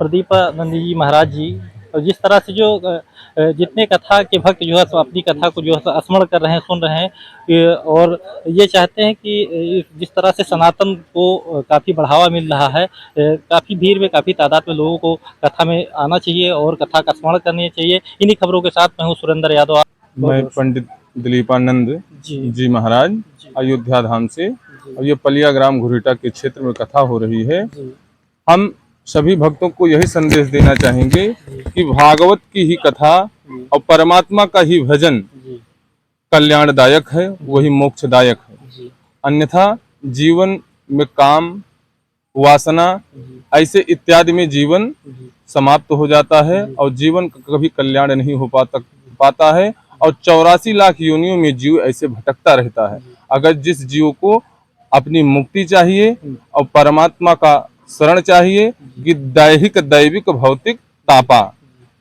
प्रदीपानंद जी महाराज जी, और जिस तरह से जो जितने कथा के भक्त जो है सो अपनी कथा को जो है स्मरण कर रहे हैं, सुन रहे हैं, और ये चाहते हैं कि जिस तरह से सनातन को काफ़ी बढ़ावा मिल रहा है, काफ़ी भीड़ में, काफ़ी तादाद में लोगों को कथा में आना चाहिए और कथा का स्मरण करनी चाहिए। इन्हीं खबरों के साथ मैं हूँ सुरेंद्र यादव। मैं पंडित दिलीपानंद जी महाराज अयोध्या धाम से, और ये पलिया ग्राम घुरीटा के क्षेत्र में कथा हो रही है। हम सभी भक्तों को यही संदेश देना चाहेंगे कि भागवत की ही कथा और परमात्मा का ही भजन कल्याणदायक है, वही मोक्षदायक है। अन्यथा जीवन में काम, वासना ऐसे इत्यादि में जीवन समाप्त हो जाता है और जीवन का कभी कल्याण नहीं हो पाता है, और 84 लाख योनियों में जीव ऐसे भटकता रहता है। अगर जिस जीव को अपनी मुक्ति चाहिए और परमात्मा का शरण चाहिए, कि दैहिक, दैविक, भौतिक, तापा,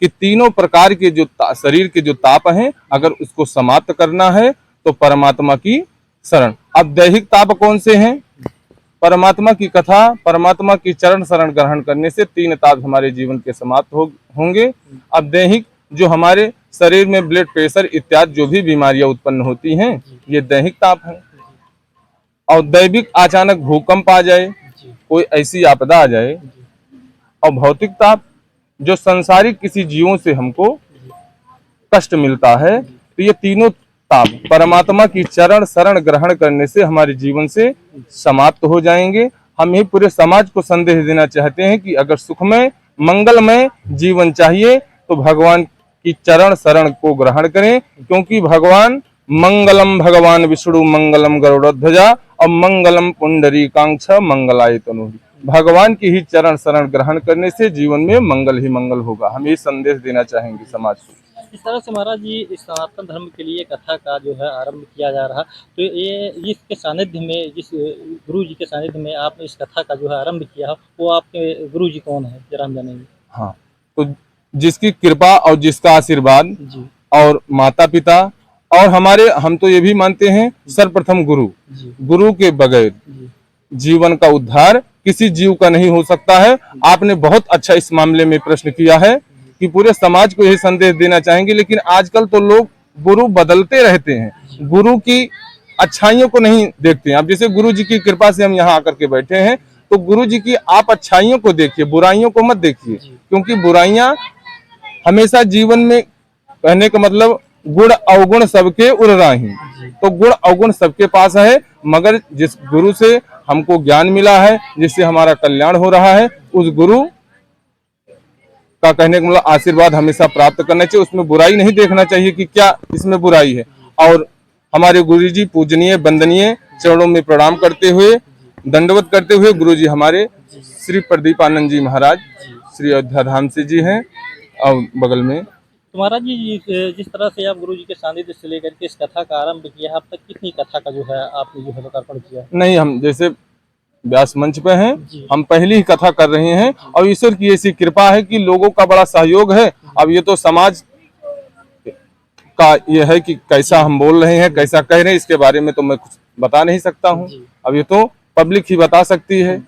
कि तीनों प्रकार के जो शरीर के जो ताप हैं, अगर उसको समाप्त करना है तो परमात्मा की शरण। अब दैहिक ताप कौन से हैं? परमात्मा की कथा, परमात्मा की चरण शरण ग्रहण करने से 3 ताप हमारे जीवन के समाप्त होंगे। अब दैहिक, जो हमारे शरीर में ब्लड प्रेशर इत्यादि जो भी बीमारियां उत्पन्न होती हैं, ये दैहिक ताप है। और दैविक, अचानक भूकंप आ जाए, कोई ऐसी आपदा आ जाए। और भौतिक ताप, जो संसारिक किसी जीवों से हमको कष्ट मिलता है। तो ये तीनों ताप परमात्मा की चरण शरण ग्रहण करने से हमारे जीवन से समाप्त हो जाएंगे। हम ही पूरे समाज को संदेश देना चाहते हैं कि अगर सुखमय, मंगलमय जीवन चाहिए तो भगवान की चरण शरण को ग्रहण करें, क्योंकि भगवान मंगलम भगवान विष्णु मंगलम गरुड़ध्वजा और मंगलम पुंडरीकाक्ष मंगलाय तनोहरि। भगवान की ही चरण शरण ग्रहण करने से जीवन में मंगल ही मंगल होगा। हम ये संदेश देना चाहेंगे समाज को। इस तरह से महाराज जी, इस सनातन धर्म के लिए कथा का जो है आरंभ किया जा रहा, तो ये जिसके सानिध्य में, जिस गुरु जी के सानिध्य में आपने इस कथा का जो है आरंभ किया, वो आपके गुरु जी कौन है, जरा हम जानेंगे। हाँ, तो जिसकी कृपा और जिसका आशीर्वाद और माता पिता और हमारे, हम तो ये भी मानते हैं सर्वप्रथम गुरु के बगैर जीवन का उद्धार किसी जीव का नहीं हो सकता है। आपने बहुत अच्छा इस मामले में प्रश्न किया है कि पूरे समाज को यही संदेश देना चाहेंगे। लेकिन आजकल तो लोग गुरु बदलते रहते हैं, गुरु की अच्छाइयों को नहीं देखते हैं। अब जैसे गुरु जी की कृपा से हम यहाँ आकर के बैठे हैं, तो गुरु जी की आप अच्छाइयों को देखिए, बुराइयों को मत देखिए, क्योंकि बुराइयां हमेशा जीवन में, कहने का मतलब गुण अवगुण सबके उड़ रही, तो गुण अवगुण सबके पास है, मगर जिस गुरु से हमको ज्ञान मिला है, जिससे हमारा कल्याण हो रहा है, उस गुरु का, कहने का मतलब, आशीर्वाद हमेशा प्राप्त करना चाहिए। उसमें बुराई नहीं देखना चाहिए कि क्या इसमें बुराई है। और हमारे गुरु जी पूजनीय, वंदनीय, चरणों में प्रणाम करते हुए, दंडवत करते हुए, गुरु जी हमारे श्री प्रदीपानंद जी महाराज श्री अयोध्या धाम से जी हैं, और बगल में। तो महाराज जी, जिस तरह से आप गुरु जी के सानिध्य से लेकर के इस कथा का आरंभ किया, अब तक कितनी कथा का जो है आपने जो है लोकार्पण किया? नहीं, हम जैसे व्यास मंच पे हैं, हम पहली ही कथा कर रहे हैं, और ईश्वर की ऐसी कृपा है कि लोगों का बड़ा सहयोग है। अब ये तो समाज का ये है कि कैसा हम बोल रहे हैं, कैसा कह रहे हैं, इसके बारे में तो मैं कुछ बता नहीं सकता हूँ। अब ये तो पब्लिक ही बता सकती है,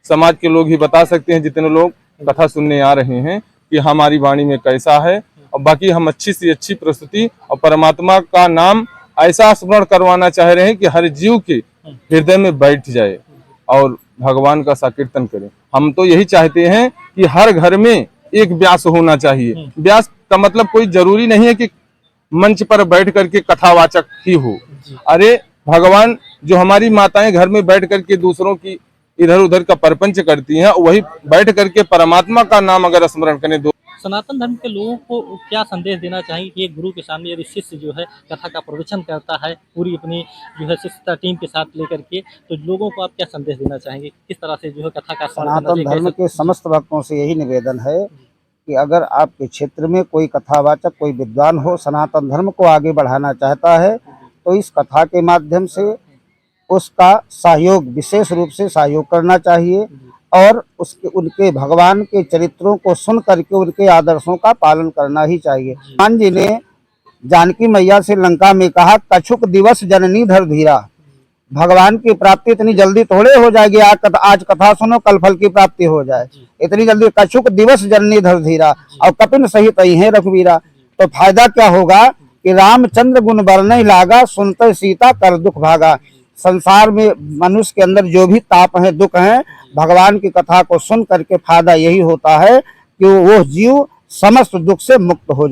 समाज के लोग ही बता सकते हैं, जितने लोग कथा सुनने आ रहे हैं, कि हमारी वाणी में कैसा है। और बाकी हम अच्छी से अच्छी प्रस्तुति और परमात्मा का नाम ऐसा स्मरण करवाना चाह रहे हैं कि हर जीव के हृदय में बैठ जाए और भगवान का संकीर्तन करें। हम तो यही चाहते हैं कि हर घर में एक व्यास होना चाहिए। व्यास का मतलब कोई जरूरी नहीं है कि मंच पर बैठ करके कथावाचक ही हो। अरे भगवान, जो हमारी माताएं घर में बैठ करके दूसरों की इधर उधर का परपंच करती हैं, वही बैठ करके परमात्मा का नाम अगर स्मरण करें। सनातन धर्म के लोगों को क्या संदेश देना चाहिए कि एक गुरु के सामने यदि शिष्य जो है कथा का प्रवचन करता है, पूरी अपनी जो है शिष्यता टीम के साथ लेकर के, तो लोगों को आप क्या संदेश देना चाहेंगे, किस तरह से जो है कथा का? सनातन धर्म के समस्त भक्तों से यही निवेदन है कि अगर आपके क्षेत्र में कोई कथावाचक, कोई विद्वान हो, सनातन धर्म को आगे बढ़ाना चाहता है, तो इस कथा के माध्यम से उसका सहयोग, विशेष रूप से सहयोग करना चाहिए, और उनके भगवान के चरित्रों को सुन करके उनके आदर्शों का पालन करना ही चाहिए। हनुमान जी ने जानकी मैया से लंका में कहा, कछुक दिवस जननी धर धीरा, भगवान की प्राप्ति इतनी जल्दी थोड़े हो जाएगी। आज कथा सुनो, कल फल की प्राप्ति हो जाए, इतनी जल्दी। कछुक दिवस जननी धर धीरा और कपिन सहित है रघुवीरा। तो फायदा क्या होगा कि रामचंद्र गुण बरने लागा, सुनते सीता कर दुख भागा। संसार में मनुष्य के अंदर जो भी ताप है, दुख है, भगवान की कथा को सुन करके फायदा यही होता है कि वो जीव समस्त दुख से मुक्त हो जाए।